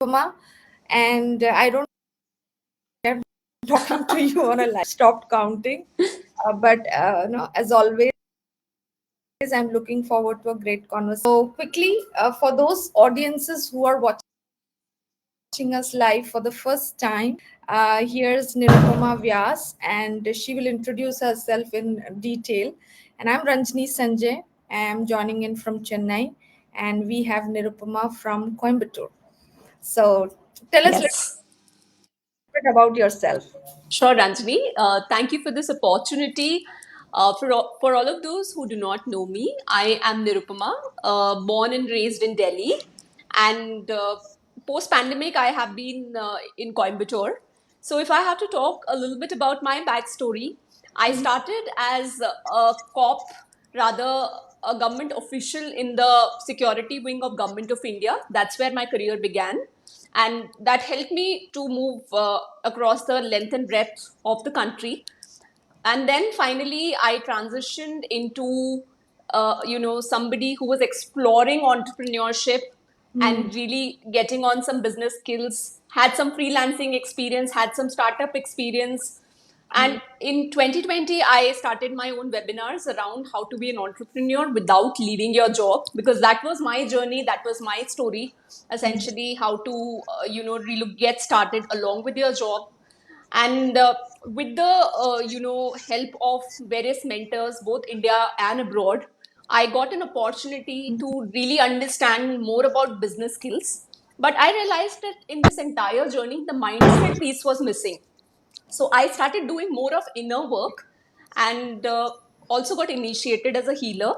Nirupama, and I don't know talking to you on a live. Stopped counting, but no, as always, I'm looking forward to a great conversation. So quickly, for those audiences who are watching us live for the first time, here's Nirupama Vyas, and she will introduce herself in detail. And I'm Ranjini Sanjay. I'm joining in from Chennai, and we have Nirupama from Coimbatore. So tell us a little Yes, bit about yourself. sure, Ranjani. Thank you for this opportunity. For all of those who do not know me, I am Nirupama, born and raised in Delhi. And post pandemic, I have been in Coimbatore. So, if I have to talk a little bit about my backstory, I started as a cop, rather a government official in the security wing of Government of India. That's where my career began, and that helped me to move across the length and breadth of the country. And then finally I transitioned into somebody who was exploring entrepreneurship Hmm. and really getting on some business skills, had some freelancing experience, had some startup experience. And in 2020, I started my own webinars around how to be an entrepreneur without leaving your job, because that was my journey, that was my story, essentially how to really get started along with your job. And with the help of various mentors, both India and abroad, I got an opportunity to really understand more about business skills. But I realized that in this entire journey, the mindset piece was missing. So I started doing more of inner work, and also got initiated as a healer.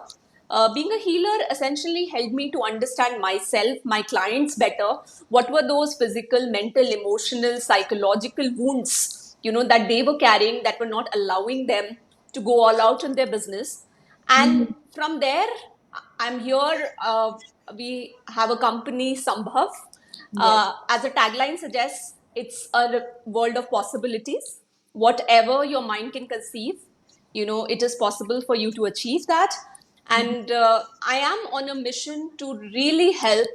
Being a healer essentially helped me to understand myself, my clients better. What were those physical, mental, emotional, psychological wounds, that they were carrying, that were not allowing them to go all out in their business? And from there, I'm here. We have a company, Sambhav. Yes. As a tagline suggests, it's a world of possibilities. Whatever your mind can conceive, it is possible for you to achieve that. And I am on a mission to really help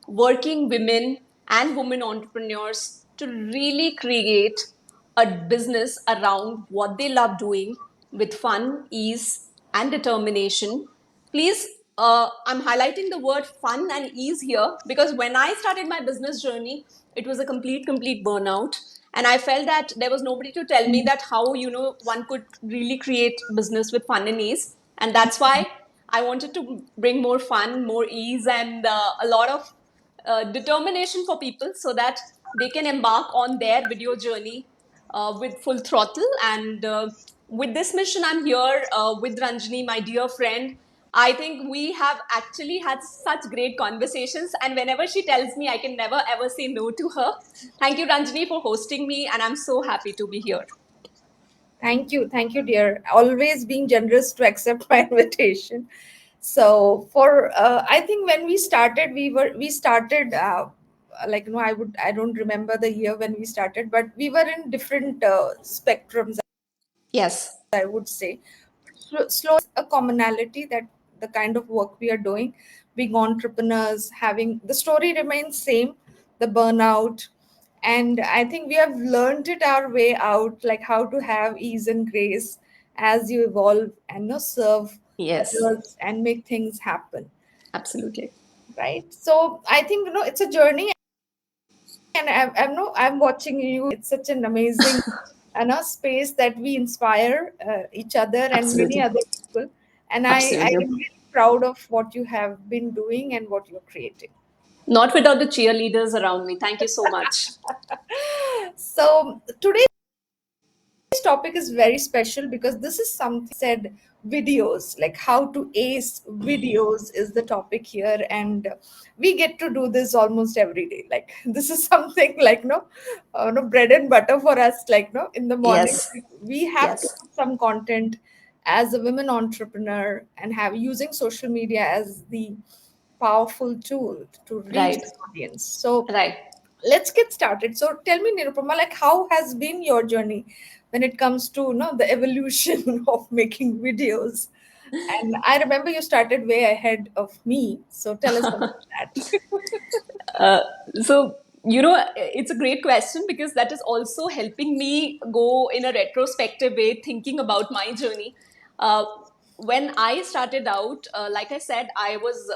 working women and women entrepreneurs to really create a business around what they love doing with fun, ease, and determination. Please, I'm highlighting the word fun and ease here because when I started my business journey, it was a complete burnout. And I felt that there was nobody to tell me that how, one could really create business with fun and ease. And that's why I wanted to bring more fun, more ease, and a lot of determination for people so that they can embark on their video journey with full throttle. And with this mission, I'm here with Ranjini, my dear friend. I think we have actually had such great conversations, and whenever she tells me, I can never ever say no to her. Thank you, Ranjini, for hosting me, and I'm so happy to be here. Thank you, dear. Always being generous to accept my invitation. So for I think when we started like no, I don't remember the year when we started, but we were in different spectrums. Yes, I would say slow a commonality that the kind of work we are doing, being entrepreneurs, having the story remains same, the burnout, and I think we have learned it our way out, like how to have ease and grace as you evolve and no serve yes, others and make things happen, absolutely. right? So I think it's a journey, and I'm no I'm watching you. It's such an amazing space that we inspire each other and many Absolutely. other people, and I Absolutely. am really proud of what you have been doing and what you're creating. Not without the cheerleaders around me. Thank you so much. So today's topic is very special because this is something said videos, like how to ace videos is the topic here, and we get to do this almost every day. Like this is something like no bread and butter for us, like no in the morning Yes, we have to yes, put some content as a women entrepreneur and have using social media as the powerful tool to reach right, the audience. So right. let's get started. So tell me, Nirupama, like how has been your journey when it comes to the evolution of making videos? And I remember you started way ahead of me. So tell us about that. Uh, so It's a great question because that is also helping me go in a retrospective way, thinking about my journey. Uh, when I started out, like I said, I was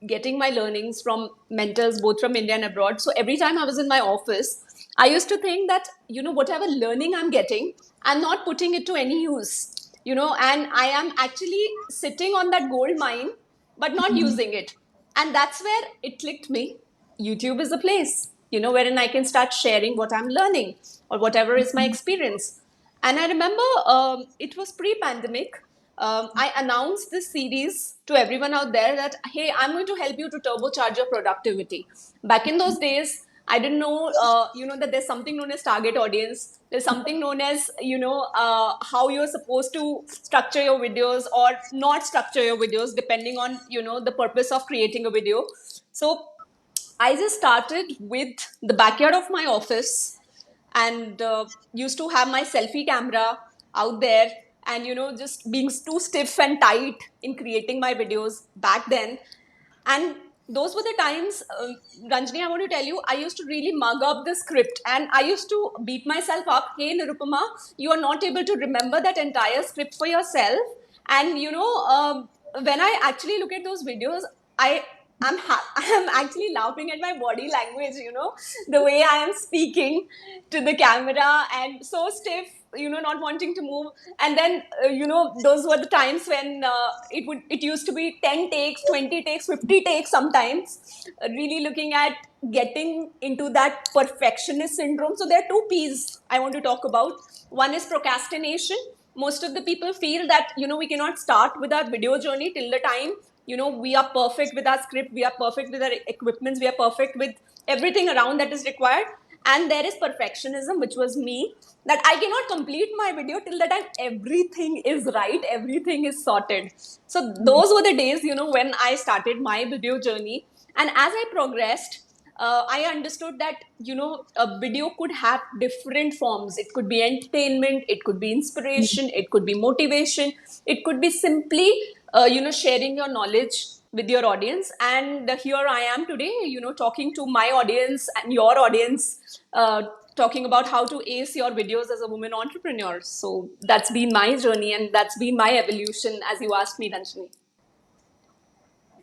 getting my learnings from mentors both from India and abroad. So every time I was in my office, I used to think that, whatever learning I'm getting, I'm not putting it to any use, and I am actually sitting on that gold mine, but not using it. And that's where it clicked me. YouTube is a place, wherein I can start sharing what I'm learning or whatever is my experience. And I remember it was pre-pandemic. I announced this series to everyone out there that, hey, I'm going to help you to turbocharge your productivity. Back in those days, I didn't know, that there's something known as target audience. There's something known as, how you're supposed to structure your videos or not structure your videos, depending on, the purpose of creating a video. So I just started with the backyard of my office and used to have my selfie camera out there, and just being too stiff and tight in creating my videos back then. And those were the times, Ranjani, I want to tell you, I used to really mug up the script and I used to beat myself up. Hey, Nirupama, you are not able to remember that entire script for yourself. And, when I actually look at those videos, I I'm actually laughing at my body language, the way I am speaking to the camera and so stiff, not wanting to move. And then, those were the times when it used to be 10 takes, 20 takes, 50 takes sometimes, really looking at getting into that perfectionist syndrome. So there are two P's I want to talk about. One is procrastination. Most of the people feel that, we cannot start with our video journey till the time, we are perfect with our script, we are perfect with our equipments, we are perfect with everything around that is required. And there is perfectionism, which was me, that I cannot complete my video till the time everything is right, everything is sorted. So those were the days, when I started my video journey. And as I progressed, I understood that, a video could have different forms. It could be entertainment, it could be inspiration, it could be motivation, it could be simply, sharing your knowledge with your audience. And here I am today, talking to my audience and your audience, talking about how to ace your videos as a woman entrepreneur. So that's been my journey and that's been my evolution, as you asked me, Ranjani.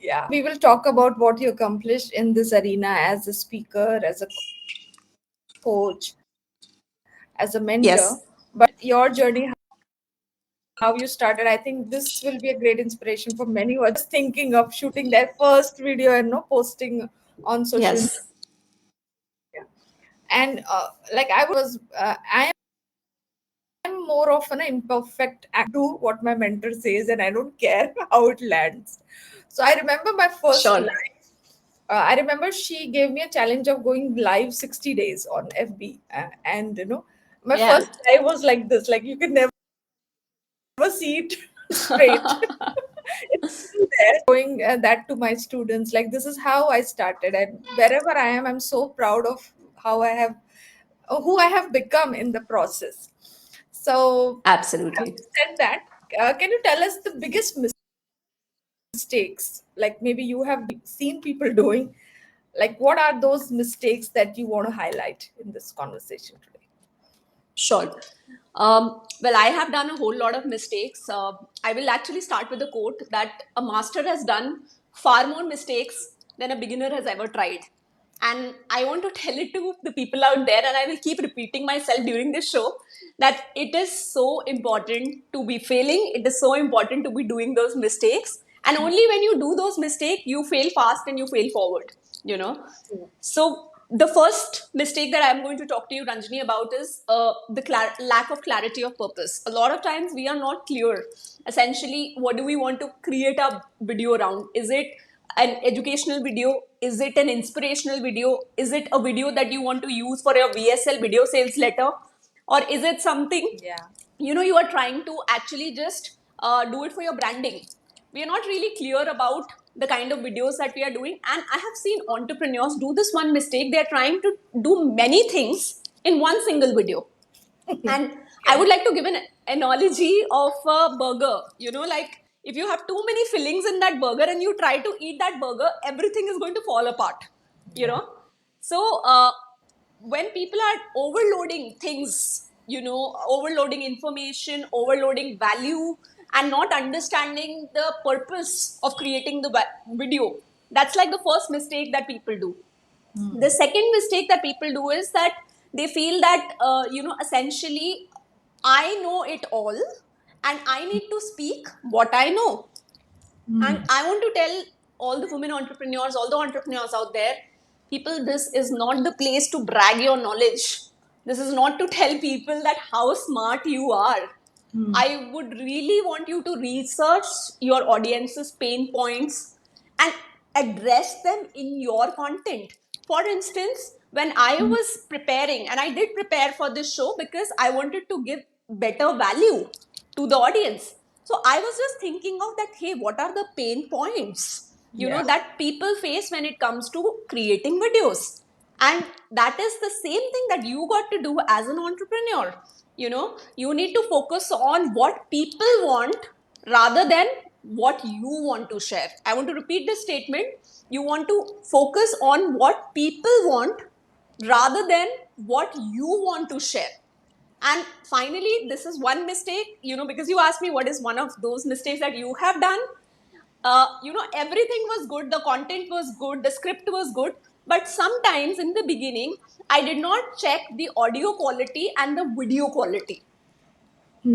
Yeah, we will talk about what you accomplished in this arena as a speaker, as a coach, as a mentor. Yes. But your journey, how you started, I think this will be a great inspiration for many who are just thinking of shooting their first video and no posting on social Yes. media. And like I am more of an imperfect actor. Do what my mentor says, and I don't care how it lands. So I remember my first Sure. live. I remember she gave me a challenge of going live 60 days on FB, and my Yeah. first live was like this. Like you could never see it straight. It's still there. Showing that to my students. Like this is how I started, and wherever I am, I'm so proud of how I have, who I have become in the process. So, having Absolutely. said that, can you tell us the biggest mistakes? Like maybe you have seen people doing. Like what are those mistakes that you want to highlight in this conversation today? Sure. Well, I have done a whole lot of mistakes. I will actually start with a quote that a master has done far more mistakes than a beginner has ever tried. And I want to tell it to the people out there, and I will keep repeating myself during this show, that it is so important to be failing. It is so important to be doing those mistakes. And only when you do those mistakes, you fail fast and you fail forward, you know. So the first mistake that I'm going to talk to you, Ranjani, about is the lack of clarity of purpose. A lot of times we are not clear. Essentially, what do we want to create a video around? Is it an educational video? Is it an inspirational video? Is it a video that you want to use for your VSL video sales letter? Or is it something, Yeah. you are trying to actually just do it for your branding? We are not really clear about the kind of videos that we are doing, and I have seen entrepreneurs do this one mistake. They are trying to do many things in one single video. And I Yeah. would like to give an analogy of a burger. Like, if you have too many fillings in that burger and you try to eat that burger, everything is going to fall apart you Yeah. know so when people are overloading things, overloading information, overloading value, and not understanding the purpose of creating the video, that's like the first mistake that people do. The second mistake that people do is that they feel that, essentially, I know it all and I need to speak what I know. And I want to tell all the women entrepreneurs, all the entrepreneurs out there, people, this is not the place to brag your knowledge. This is not to tell people that how smart you are. I would really want you to research your audience's pain points and address them in your content. For instance, when I was preparing, and I did prepare for this show because I wanted to give better value to the audience. So I was just thinking of that, hey, what are the pain points, Yeah. that people face when it comes to creating videos? And that is the same thing that you got to do as an entrepreneur. You need to focus on what people want rather than what you want to share. I want to repeat this statement. You want to focus on what people want rather than what you want to share. And finally, this is one mistake, because you asked me what is one of those mistakes that you have done. Everything was good, the content was good, the script was good, but sometimes in the beginning, I did not check the audio quality and the video quality.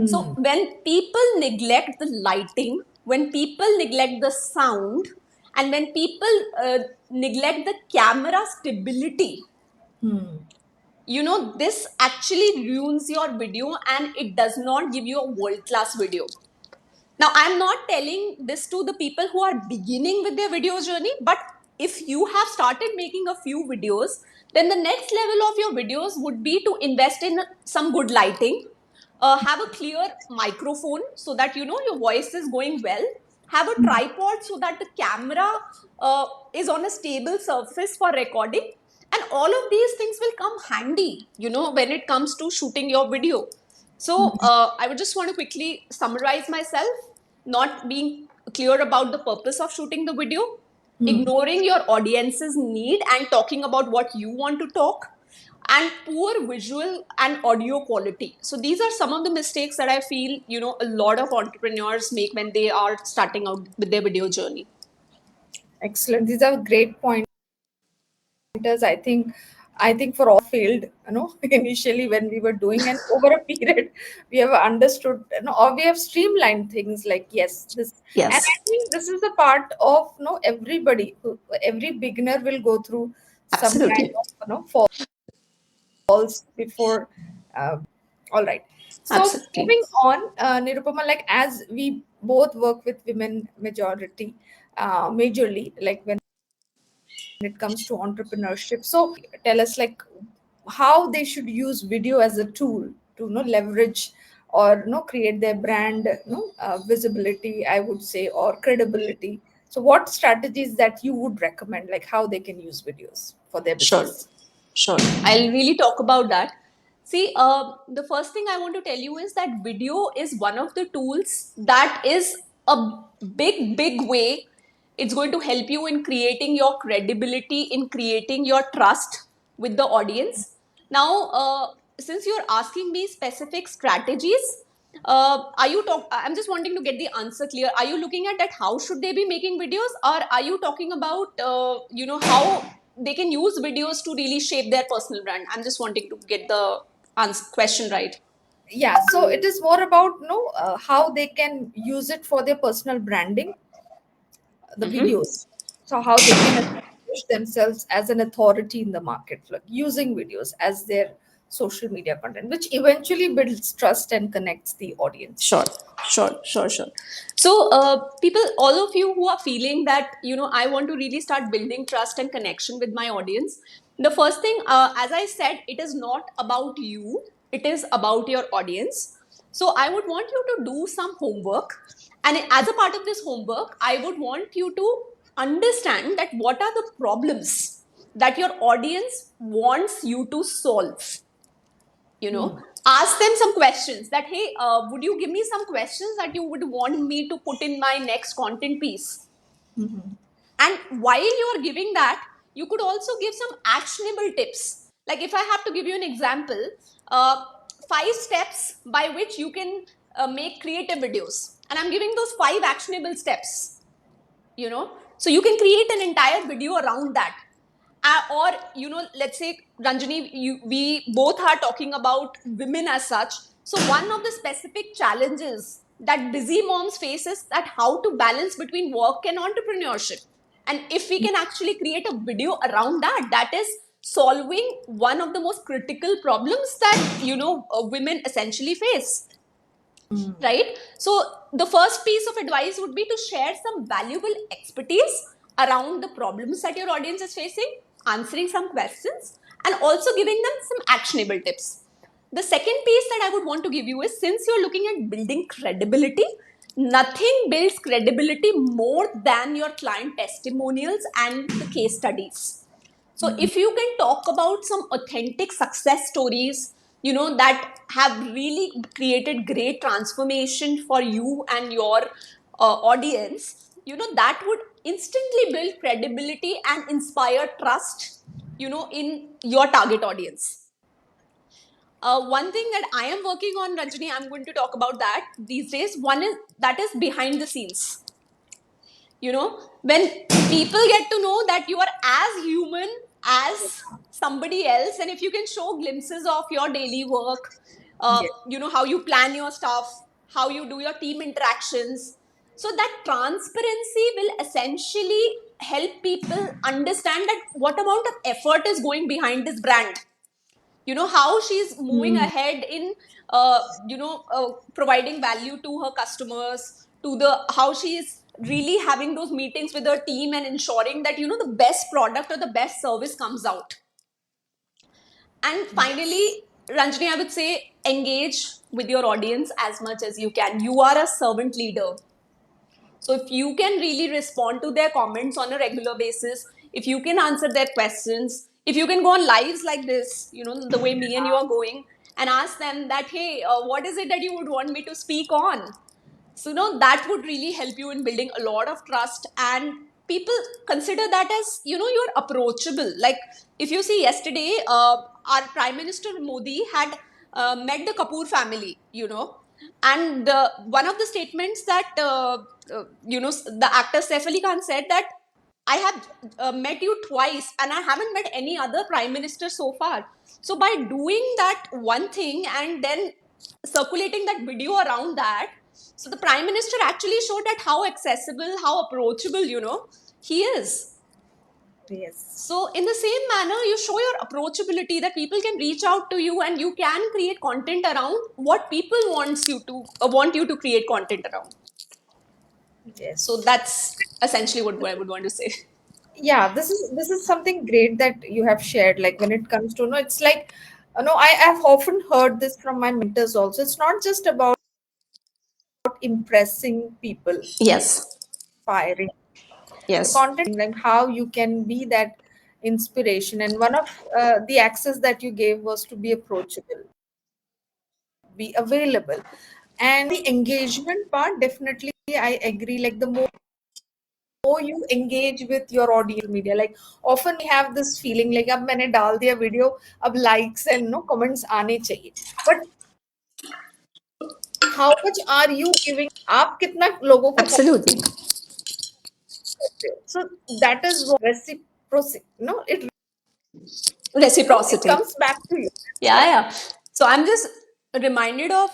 So when people neglect the lighting, when people neglect the sound, and when people neglect the camera stability, this actually ruins your video and it does not give you a world class video. Now, I'm not telling this to the people who are beginning with their video journey, but if you have started making a few videos, then the next level of your videos would be to invest in some good lighting, have a clear microphone so that your voice is going well, have a tripod so that the camera is on a stable surface for recording, and all of these things will come handy, when it comes to shooting your video. So I would just want to quickly summarize myself: not being clear about the purpose of shooting the video, ignoring your audience's need and talking about what you want to talk, and poor visual and audio quality. So these are some of the mistakes that I feel, a lot of entrepreneurs make when they are starting out with their video journey. Excellent. These are great pointers. I think for all failed, initially when we were doing, and over a period we have understood, or we have streamlined things like, yes, this. And I Yes, think this is the part of, everybody, every beginner will go through some kind absolutely. of, falls before. Uh, all right. So Absolutely. moving on, Nirupama, like as we both work with women majority, majorly, like when it comes to entrepreneurship. So tell us like how they should use video as a tool to leverage or create their brand visibility, I would say, or credibility. So what strategies that you would recommend, like how they can use videos for their Sure, business? sure. I'll really talk about that. See, the first thing I want to tell you is that video is one of the tools that is a big, big way. It's going to help you in creating your credibility, in creating your trust with the audience. Now, since you're asking me specific strategies, I'm just wanting to get the answer clear. Are you looking at that? How should they be making videos, or are you talking about, how they can use videos to really shape their personal brand? I'm just wanting to get the question right. Yeah, so it is more about how they can use it for their personal branding, the Mm-hmm. videos. So how they can establish themselves as an authority in the market, like using videos as their social media content, which eventually builds trust and connects the audience. Sure, sure. So, people, all of you who are feeling that, I want to really start building trust and connection with my audience, the first thing, as I said, it is not about you, it is about your audience. So, I would want you to do some homework. And as a part of this homework, I would want you to understand that what are the problems that your audience wants you to solve. Ask them some questions that, hey, would you give me some questions that you would want me to put in my next content piece? And while you are giving that, you could also give some actionable tips Like if I have to give you an example, 5 steps by which you can make creative videos, and I'm giving those 5 actionable steps, so you can create an entire video around that. Or let's say, Ranjani, we both are talking about women as such. So one of the specific challenges that busy moms face is that how to balance between work and entrepreneurship. And if we can actually create a video around that, that is solving one of the most critical problems that women essentially face, right? So the first piece of advice would be to share some valuable expertise around the problems that your audience is facing, answering some questions, and also giving them some actionable tips. The second piece that I would want to give you is, since you're looking at building credibility, nothing builds credibility more than your client testimonials and the case studies. So if you can talk about some authentic success stories, that have really created great transformation for you and your audience, that would instantly build credibility and inspire trust, in your target audience. One thing that I am working on, Ranjani, I'm going to talk about that these days. One is that is behind the scenes. When people get to know that you are as human as somebody else, and if you can show glimpses of your daily work, Yes. how you plan your stuff, how you do your team interactions, so that transparency will essentially help people understand that what amount of effort is going behind this brand, how she's moving Mm. ahead in providing value to her customers, to the how she is really having those meetings with her team and ensuring that the best product or the best service comes out. And finally, Yes. Ranjani, I would say, engage with your audience as much as you can. You are a servant leader. So if you can really respond to their comments on a regular basis, if you can answer their questions, if you can go on lives like this, the way me and you are going, and ask them that, hey, what is it that you would want me to speak on? So, that would really help you in building a lot of trust, and people consider that as, you're approachable. Like if you see yesterday, our Prime Minister Modi had met the Kapoor family, and one of the statements that, the actor Saif Ali Khan said that, I have met you twice and I haven't met any other prime minister so far. So by doing that one thing and then circulating that video around that, so the prime minister actually showed that how accessible, how approachable, he is. Yes. So in the same manner, you show your approachability, that people can reach out to you and you can create content around what people want you to create content around. So Yes. that's essentially what I would want to say. Yeah, this is something great that you have shared. Like when it comes to, it's like, I have often heard this from my mentors also. It's not just about impressing people, Yes. inspiring the Yes. content, like how you can be that inspiration. And one of the access that you gave was to be approachable, be available, and the engagement part. Definitely, I agree. Like the more you engage with your audience media, like often we have this feeling like अब मैंने डाल दिया video, अब likes and no comments आने चाहिए, but how much are you giving, आप कितना लोगों को पहुंचाते Absolutely. हो? So that is what reciprocity, it Reciprocity. comes back to you. Yeah, yeah. So I'm just reminded of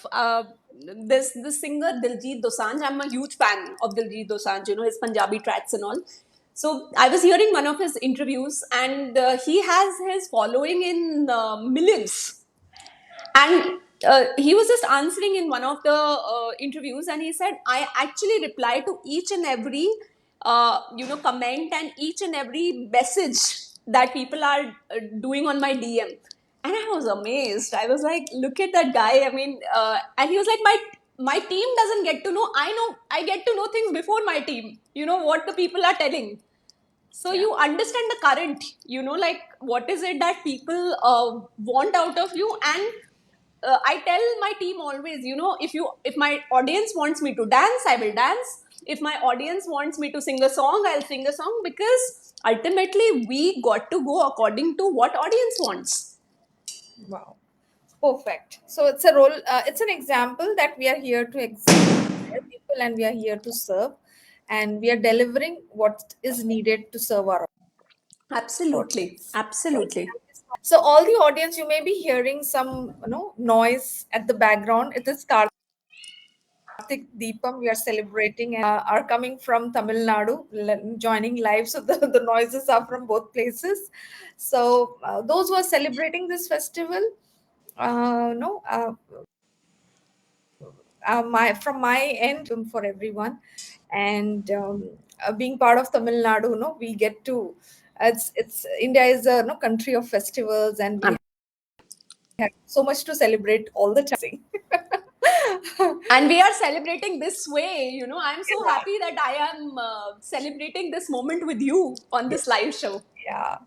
this singer Diljit Dosanjh. I'm a huge fan of Diljit Dosanjh, his Punjabi tracks and all. So I was hearing one of his interviews, and he has his following in millions. And he was just answering in one of the interviews, and he said, I actually reply to each and every comment and each and every message that people are doing on my DM. And I was amazed. I was like, look at that guy. I mean, and he was like, my team doesn't get to know. I get to know things before my team, what the people are telling. So Yeah. you understand the current, like what is it that people want out of you. And I tell my team always, if my audience wants me to dance, I will dance. If my audience wants me to sing a song, I'll sing a song, because ultimately we got to go according to what audience wants. Wow. Perfect. So it's a role, it's an example that we are here to inspire people and we are here to serve and we are delivering what is needed to serve our Absolutely. audience. Right. Absolutely. So all the audience, you may be hearing some, noise at the background. It is Karthik Deepam. We are celebrating and are coming from Tamil Nadu, joining live. So the noises are from both places. So those who are celebrating this festival, no, my from my end for everyone, and being part of Tamil Nadu, we get to. It's India is a country of festivals, and we Um, have so much to celebrate all the time. and we are celebrating this way. I'm so happy that I am celebrating this moment with you on Yeah. this live show. Yeah,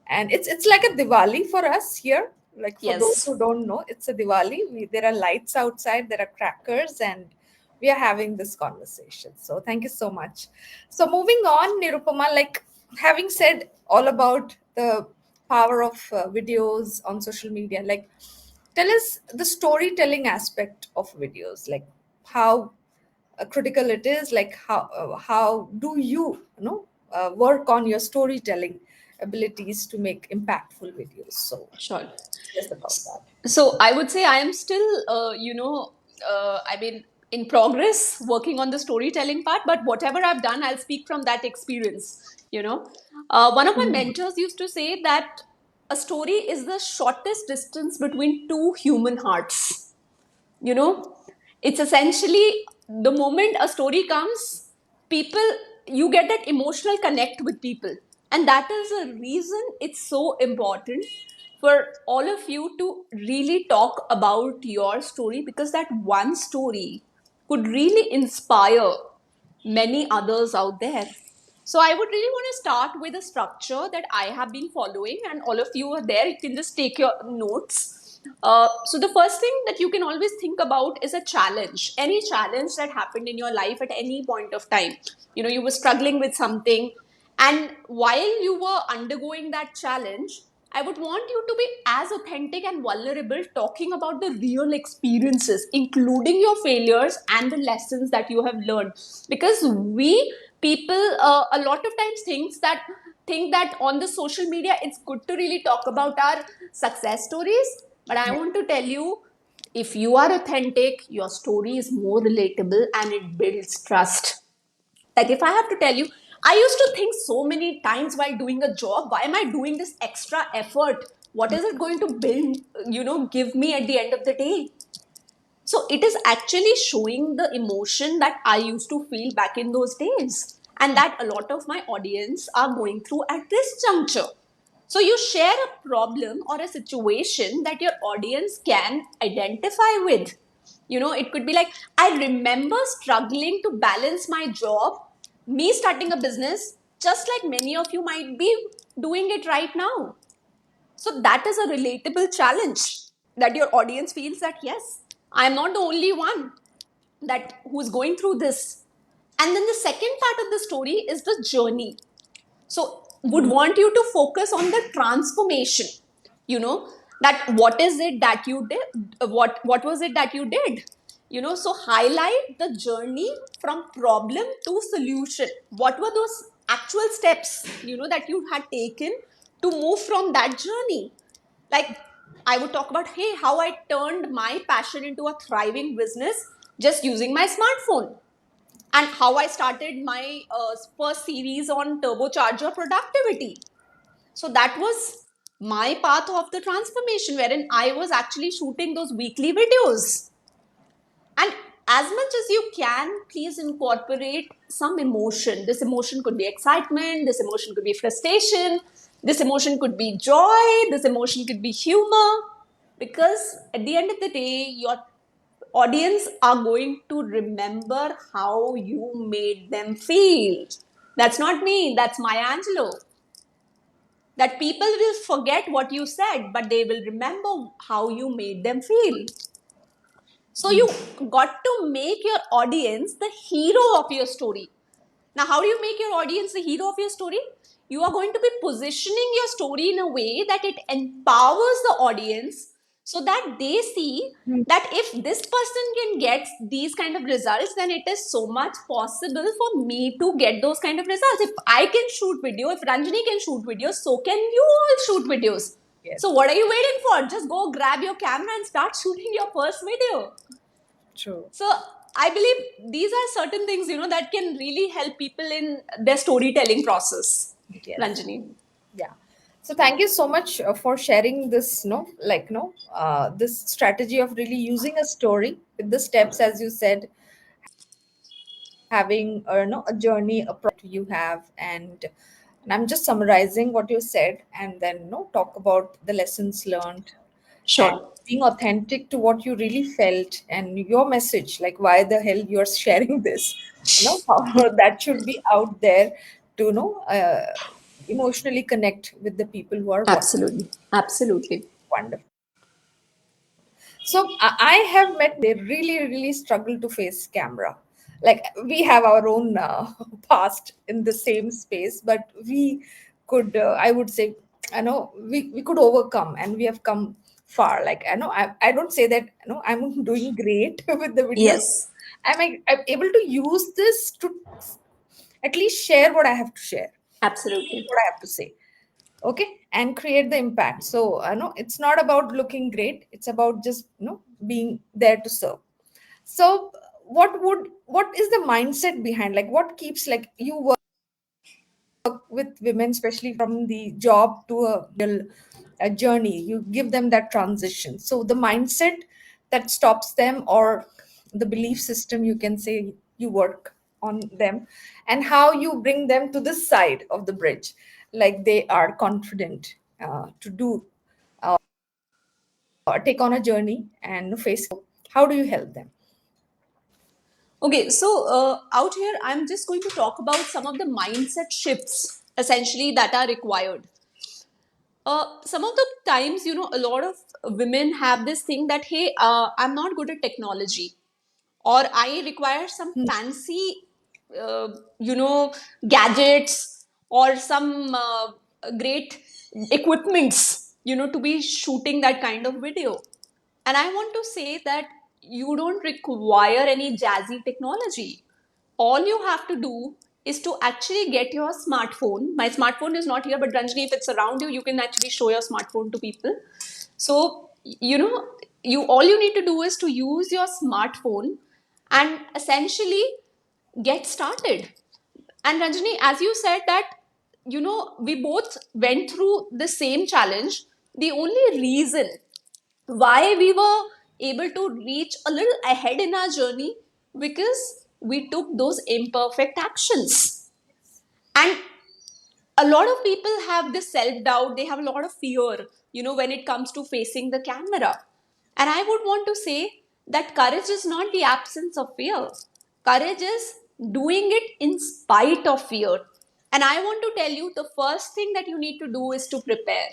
and it's like a Diwali for us here. Like for those Yes. who don't know, it's a Diwali. There are lights outside, there are crackers, and we are having this conversation. So thank you so much. So moving on, Nirupama, like having said all about the power of videos on social media, like tell us the storytelling aspect of videos, like how critical it is, like how do you work on your storytelling abilities to make impactful videos. So Sure. just about that. So I would say I am still, I mean, in progress working on the storytelling part, but whatever I've done, I'll speak from that experience. One of my mentors used to say that a story is the shortest distance between two human hearts. you know it's essentially the moment a story comes, people, you get that emotional connect with people, and that is a reason it's so important for all of you to really talk about your story, because that one story could really inspire many others out there. So I would really want to start with a structure that I have been following, and all of you are there. You can just take your notes. So the first thing that you can always think about is a challenge. Any challenge that happened in your life at any point of time. You were struggling with something, and while you were undergoing that challenge, I would want you to be as authentic and vulnerable, talking about the real experiences, including your failures and the lessons that you have learned. Because we people a lot of times think that on the social media it's good to really talk about our success stories. But I Yeah. want to tell you, if you are authentic, your story is more relatable and it builds trust. Like if I have to tell you, I used to think so many times while doing a job, why am I doing this extra effort? What is it going to build, give me at the end of the day? So it is actually showing the emotion that I used to feel back in those days, and that a lot of my audience are going through at this juncture. So you share a problem or a situation that your audience can identify with. It could be like, I remember struggling to balance my job, me starting a business, just like many of you might be doing it right now. So that is a relatable challenge that your audience feels that yes, I am not the only one that who's going through this. And then the second part of the story is the journey. So would want you to focus on the transformation. That what is it that you did, what was it that you did. So highlight the journey from problem to solution. What were those actual steps that you had taken to move from that journey? Like, I would talk about, hey, how I turned my passion into a thriving business just using my smartphone, and how I started my first series on turbocharger productivity. So that was my path of the transformation, wherein I was actually shooting those weekly videos. And as much as you can, please incorporate some emotion. This emotion could be excitement, this emotion could be frustration, this emotion could be joy, this emotion could be humor. Because at the end of the day, your audience are going to remember how you made them feel. That's not me, that's Maya Angelou. That people will forget what you said, but they will remember how you made them feel. So you got to make your audience the hero of your story. Now, how do you make your audience the hero of your story? You are going to be positioning your story in a way that it empowers the audience so that they see that if this person can get these kind of results, then it is so much possible for me to get those kind of results. If I can shoot video, if Ranjani can shoot videos, so can you all shoot videos. Yes. So what are you waiting for? Just go grab your camera and start shooting your first video. True. So I believe these are certain things, that can really help people in their storytelling process. Yes. Ranjani. Yeah. So thank you so much for sharing this, this strategy of really using a story with the steps, as you said, having a journey, a project you have, and I'm just summarizing what you said, and then talk about the lessons learned and Sure. being authentic to what you really felt and your message, like why the hell you're sharing this, how that should be out there to emotionally connect with the people who are watching. Absolutely. Absolutely. Wonderful. So I have met they really really struggle to face camera. Like we have our own past in the same space, but we could I would say we could overcome, and we have come far. Like I don't say that I'm doing great with the videos. Yes. I'm able to use this to at least share what I have to share, Absolutely. what I have to say, okay, and create the impact. So I know it's not about looking great, it's about just being there to serve. So what is the mindset behind, like what keeps, like you work with women, especially from the job to a journey, you give them that transition, so the mindset that stops them, or the belief system, you can say, you work on them, and how you bring them to this side of the bridge, like they are confident to do take on a journey and face. How do you help them? Okay, so out here, I'm just going to talk about some of the mindset shifts essentially that are required. Some of the times, a lot of women have this thing that, hey, I'm not good at technology, or I require some fancy, uh, you know, gadgets or some great equipments, to be shooting that kind of video. And I want to say that you don't require any jazzy technology. All you have to do is to actually get your smartphone. My smartphone is not here, but Ranjani, if it's around you, you can actually show your smartphone to people. So, you all you need to do is to use your smartphone and essentially get started. And Ranjani, as you said that, we both went through the same challenge. The only reason why we were able to reach a little ahead in our journey because we took those imperfect actions. And a lot of people have this self doubt, they have a lot of fear, when it comes to facing the camera. And I would want to say that courage is not the absence of fear, courage is doing it in spite of fear. And I want to tell you the first thing that you need to do is to prepare.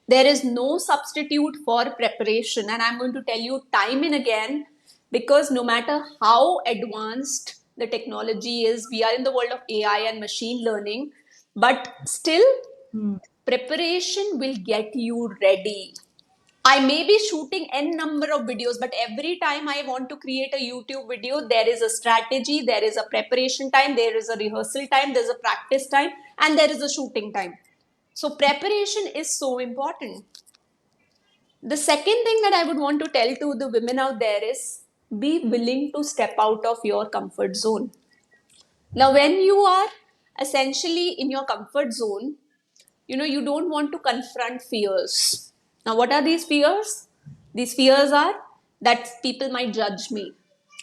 There is no substitute for preparation. And I'm going to tell you time and again, because no matter how advanced the technology is, we are in the world of AI and machine learning, but still, preparation will get you ready. I may be shooting n number of videos, but every time I want to create a YouTube video, there is a strategy, there is a preparation time, there is a rehearsal time, there's a practice time, and there is a shooting time. So, preparation is so important. The second thing that I would want to tell to the women out there is be willing to step out of your comfort zone. Now, when you are essentially in your comfort zone, you don't want to confront fears. Now, what are these fears? These fears are that people might judge me.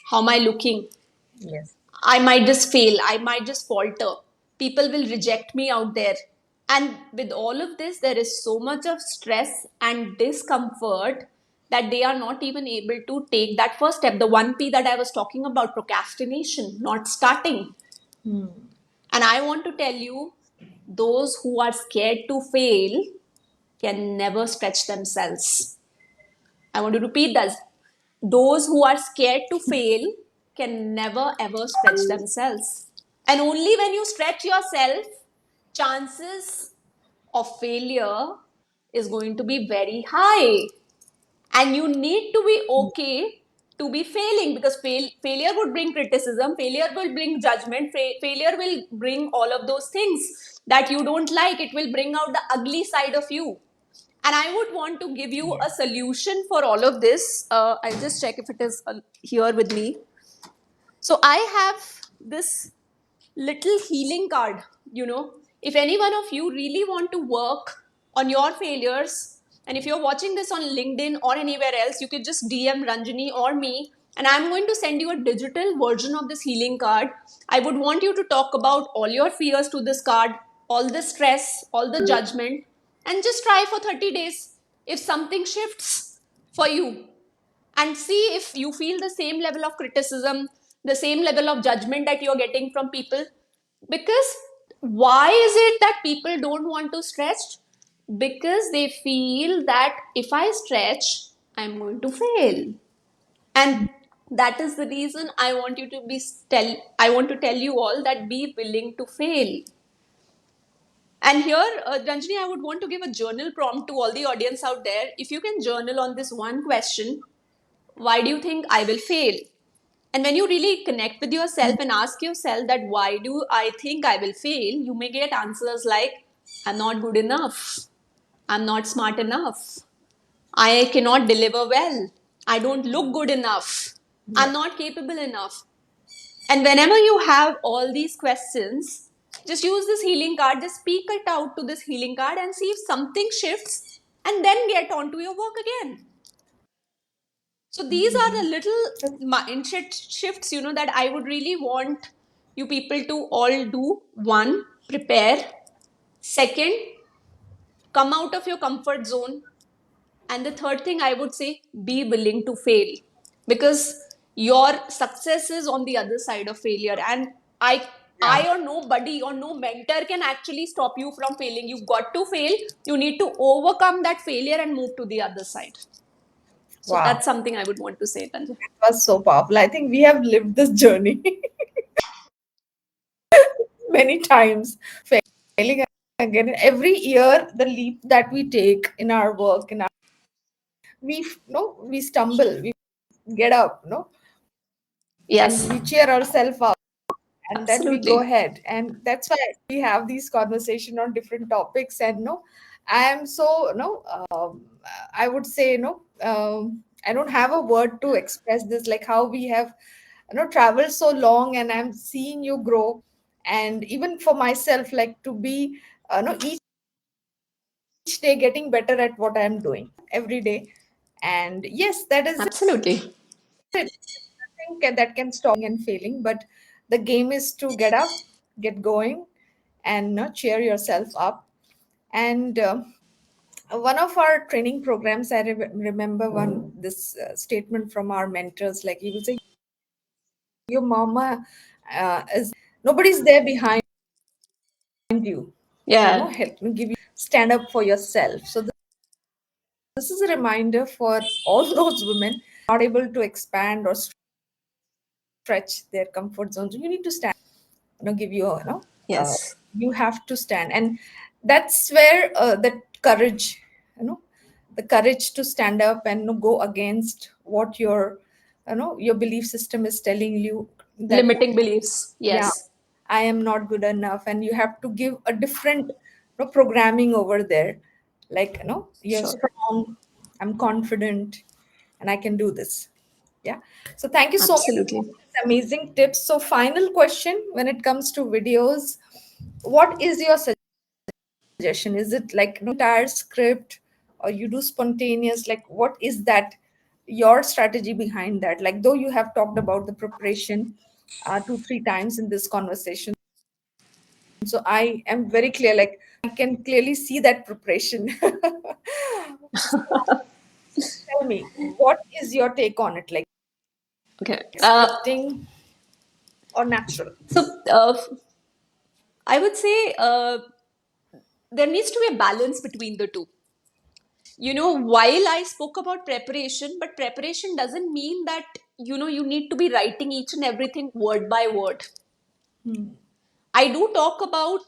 How am I looking? Yes. I might just fail. I might just falter. People will reject me out there. And with all of this, there is so much of stress and discomfort that they are not even able to take that first step. The 1P that I was talking about, procrastination, not starting. And I want to tell you, those who are scared to fail can never stretch themselves. I want to repeat that. Those who are scared to fail can never ever stretch themselves. And only when you stretch yourself, chances of failure is going to be very high. And you need to be okay to be failing, because failure would bring criticism, failure will bring judgment, failure will bring all of those things that you don't like. It will bring out the ugly side of you. And I would want to give you a solution for all of this. I'll just check if it is here with me. So I have this little healing card. If any one of you really want to work on your failures, and if you're watching this on LinkedIn or anywhere else, you could just DM Ranjani or me, and I'm going to send you a digital version of this healing card. I would want you to talk about all your fears to this card, all the stress, all the judgment, and just try for 30 days. If something shifts for you, and see if you feel the same level of criticism, the same level of judgment that you're getting from people. Because why is it that people don't want to stretch? Because they feel that if I stretch, I'm going to fail. And that is the reason I want to tell you all that be willing to fail. And here, Ranjani, I would want to give a journal prompt to all the audience out there. If you can journal on this one question, why do you think I will fail? And when you really connect with yourself and ask yourself that why do I think I will fail, you may get answers like, I'm not good enough, I'm not smart enough, I cannot deliver well, I don't look good enough, I'm not capable enough. And whenever you have all these questions, just use this healing card, just speak it out to this healing card and see if something shifts, and then get on to your work again. So these are the little mindset shifts, that I would really want you people to all do. One, prepare. Second, come out of your comfort zone. And the third thing I would say, be willing to fail, because your success is on the other side of failure. And I or nobody or no mentor can actually stop you from failing. You've got to fail. You need to overcome that failure and move to the other side. So Wow, that's something I would want to say, Tanja. it was so powerful. I think we have lived this journey many times, failing again. Every year, the leap that we take in our work, we stumble, we get up, and we Yes, cheer ourselves up, and then we go absolutely. ahead. And that's why we have these conversation on different topics. And I am so I would say I don't have a word to express this, like how we have traveled so long, and I'm seeing you grow. And even for myself, like to be each day getting better at what I'm doing every day. And yes, that is Absolutely. it. Nothing that can stop and failing, but the game is to get up, get going, and cheer yourself up. And one of our training programs, I remember one this statement from our mentors, like he will say, your mama is nobody's there behind you to Yeah. help give you stand up for yourself. So this is a reminder for all those women not able to expand or stretch their comfort zones. You need to stand, give you uh, Yes. you have to stand. And that's where the courage, the courage to stand up and go against what your belief system is telling you, that Limiting beliefs. yeah, Yes. I am not good enough. And you have to give a different programming over there, like you're Sure. strong, I'm confident, and I can do this. Yeah. So thank you so much for Absolutely. these amazing tips. So final question, when it comes to videos, what is your suggestion? Is it like entire script, or you do spontaneous? Like what is that, your strategy behind that? Like though you have talked about the preparation 2 3 times in this conversation, so I am very clear, like I can clearly see that preparation. So tell me, what is your take on it? Like Okay. scripting or natural? So I would say there needs to be a balance between the two. While I spoke about preparation, but preparation doesn't mean that, you need to be writing each and everything word by word. I do talk about,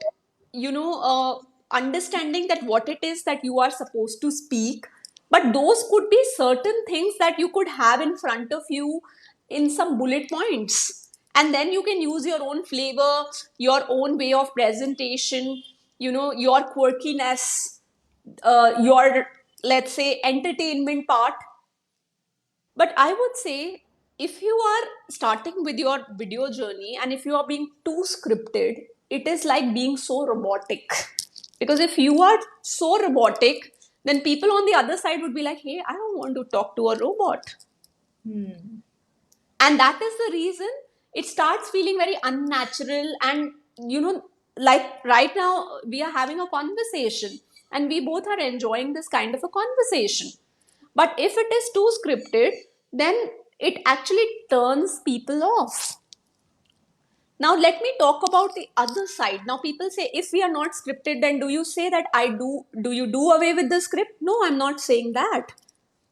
understanding that what it is that you are supposed to speak, But those could be certain things that you could have in front of you in some bullet points. And then you can use your own flavor, your own way of presentation, your quirkiness, your, let's say, entertainment part. But I would say, if you are starting with your video journey and if you are being too scripted, it is like being so robotic. Because if you are so robotic, then people on the other side would be like, hey, I don't want to talk to a robot. And that is the reason it starts feeling very unnatural. And, like right now, we are having a conversation and we both are enjoying this kind of a conversation. But if it is too scripted, then it actually turns people off. Now, let me talk about the other side. Now, people say, if we are not scripted, then do you say that do you do away with the script? No, I'm not saying that.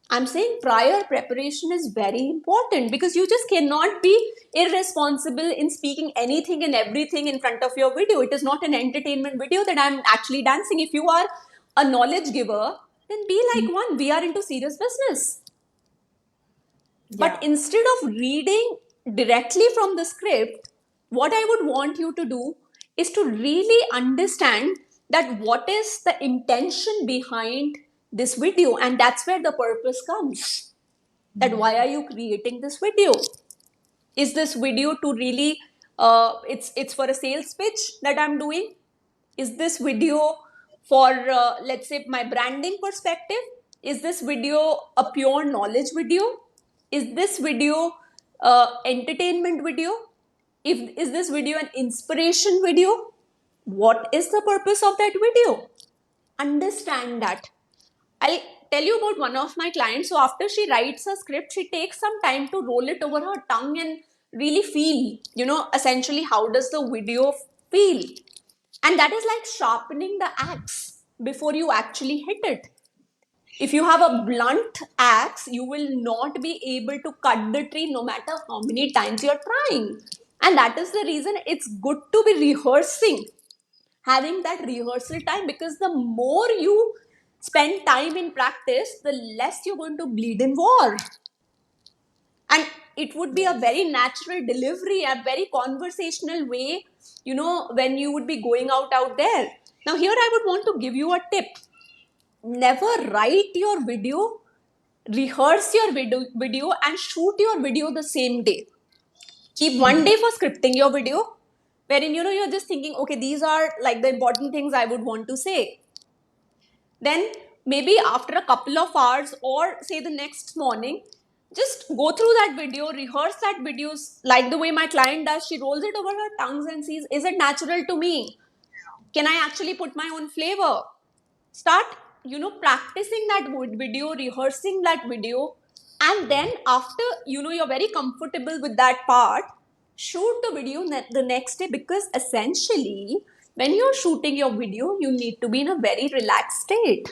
I'm saying prior preparation is very important, because you just cannot be irresponsible in speaking anything and everything in front of your video. It is not an entertainment video that I'm actually dancing. If you are a knowledge giver, then be like one. We are into serious business. But Yeah. instead of reading directly from the script, what I would want you to do is to really understand that what is the intention behind this video, and that's where the purpose comes. That why are you creating this video? Is this video to really it's for a sales pitch that I'm doing? Is this video for let's say my branding perspective? Is this video a pure knowledge video? Is this video entertainment video? If is this video an inspiration video? What is the purpose of that video? Understand that. I'll tell you about one of my clients. So after she writes a script, she takes some time to roll it over her tongue and really feel, essentially how does the video feel? And that is like sharpening the axe before you actually hit it. If you have a blunt axe, you will not be able to cut the tree no matter how many times you're trying. And that is the reason it's good to be rehearsing, having that rehearsal time, because the more you spend time in practice, the less you're going to bleed in war. And it would be a very natural delivery, a very conversational way, when you would be going out there. Now, here I would want to give you a tip. Never write your video, rehearse your video and shoot your video the same day. Keep one day for scripting your video, wherein you're just thinking, okay, these are like the important things I would want to say. Then maybe after a couple of hours, or say the next morning, just go through that video, rehearse that videos like the way my client does. She rolls it over her tongues and sees, is it natural to me? Can I actually put my own flavor? Start, practicing that video, rehearsing that video. And then after, you're very comfortable with that part, shoot the video the next day, because essentially when you're shooting your video, you need to be in a very relaxed state.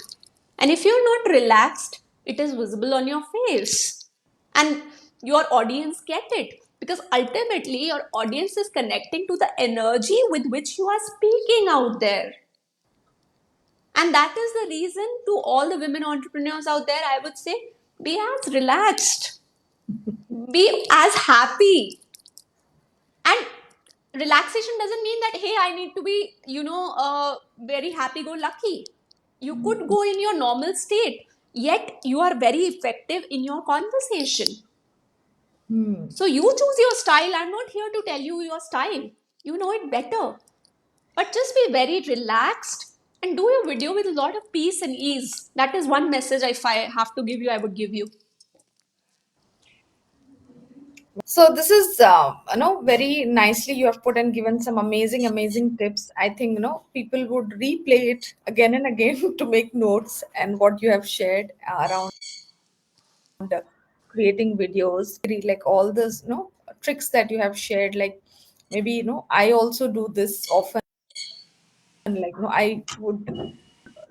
And if you're not relaxed, it is visible on your face. And your audience get it, because ultimately your audience is connecting to the energy with which you are speaking out there. And that is the reason, to all the women entrepreneurs out there, I would say, be as relaxed, be as happy. And relaxation doesn't mean that, hey, I need to be, very happy go lucky. You could go in your normal state, yet you are very effective in your conversation. So you choose your style. I'm not here to tell you your style. You know it better. But just be very relaxed and do your video with a lot of peace and ease. That is one message if I have to give you, I would give you. So this is, very nicely you have put and given some amazing, amazing tips. I think, people would replay it again and again to make notes and what you have shared around creating videos, like all those, tricks that you have shared. Like maybe, I also do this often. Like, I would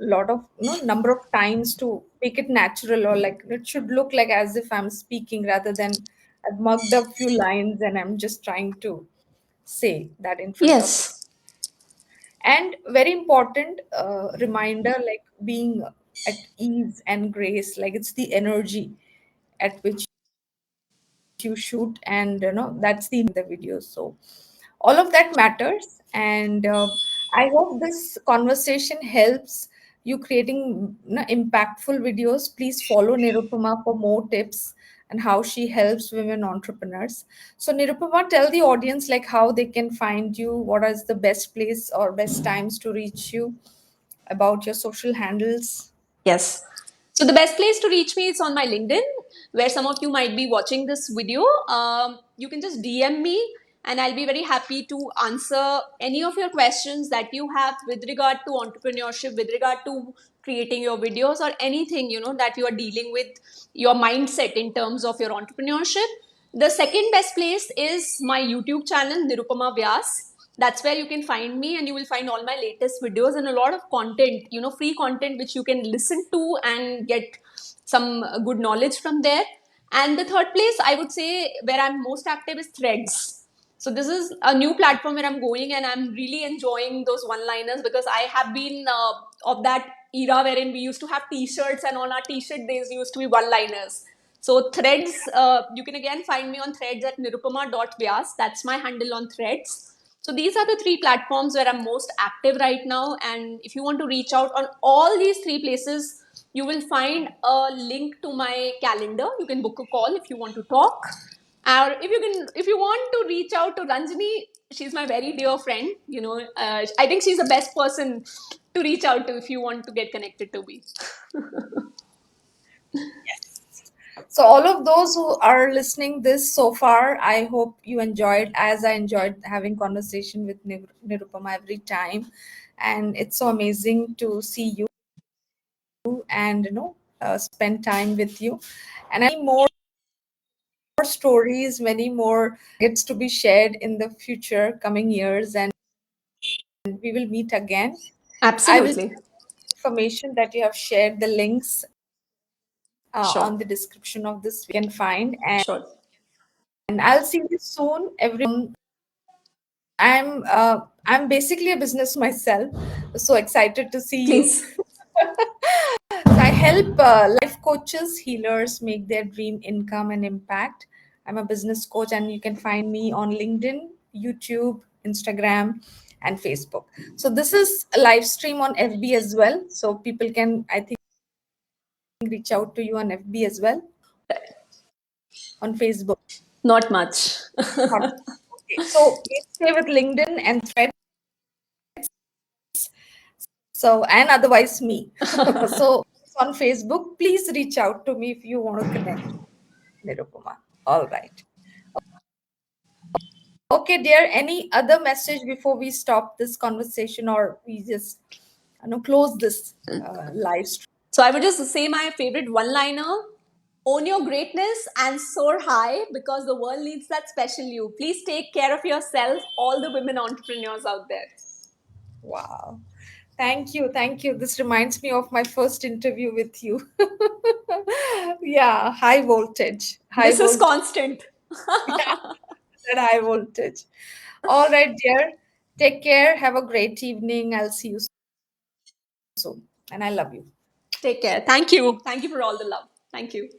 lot of number of times to make it natural, or like it should look like as if I'm speaking, rather than I've mugged up few lines and I'm just trying to say that in front of. Yes. And very important reminder, like being at ease and grace. Like it's the energy at which you shoot, and that's the video. So all of that matters, and I hope this conversation helps you creating impactful videos. Please follow Nirupama for more tips and how she helps women entrepreneurs. So Nirupama, tell the audience like how they can find you, what is the best place or best times to reach you, about your social handles. Yes. So the best place to reach me is on my LinkedIn, where some of you might be watching this video. You can just DM me, and I'll be very happy to answer any of your questions that you have with regard to entrepreneurship, with regard to creating your videos, or anything that you are dealing with, your mindset in terms of your entrepreneurship. The second best place is my YouTube channel, Nirupama Vyas. That's where you can find me, and you will find all my latest videos and a lot of content, free content which you can listen to and get some good knowledge from there. And the third place, I would say, where I'm most active is Threads. So this is a new platform where I'm going, and I'm really enjoying those one-liners because I have been of that era wherein we used to have T-shirts, and on our T-shirt days used to be one-liners. So Threads, you can again find me on Threads at nirupama.vyas. That's my handle on Threads. So these are the three platforms where I'm most active right now. And if you want to reach out on all these three places, you will find a link to my calendar. You can book a call if you want to talk. Or if you want to reach out to Ranjani, she's my very dear friend. I think she's the best person to reach out to if you want to get connected to me. So all of those who are listening this so far, I hope you enjoyed as I enjoyed having conversation with Nirupama every time. And it's so amazing to see you and spend time with you. And many more stories, many more gets to be shared in the future coming years, and we will meet again. I will Absolutely. information that you have shared the links Sure. on the description of this we can find, Sure. and I'll see you soon everyone. I'm basically a business myself, so excited to see you. Please. So I help life coaches, healers make their dream income and impact. I'm a business coach, and you can find me on LinkedIn, YouTube, Instagram, and Facebook. So this is a live stream on FB as well, so people can, I think, reach out to you on FB as well, on Facebook. Not much. Not- Okay, so let's stay with LinkedIn and Threads. So, and otherwise me. So on Facebook, please reach out to me if you want to connect, Nirupama. All right. Okay, dear. Any other message before we stop this conversation, or we just close this live stream? So I would just say my favorite one liner: own your greatness and soar high because the world needs that special you. Please take care of yourself, all the women entrepreneurs out there. Wow. Thank you. Thank you. This reminds me of my first interview with you. Yeah, high voltage. High This is voltage. constant. That high voltage. All right, dear. Take care. Have a great evening. I'll see you soon. And I love you. Take care. Thank you. Thank you for all the love. Thank you.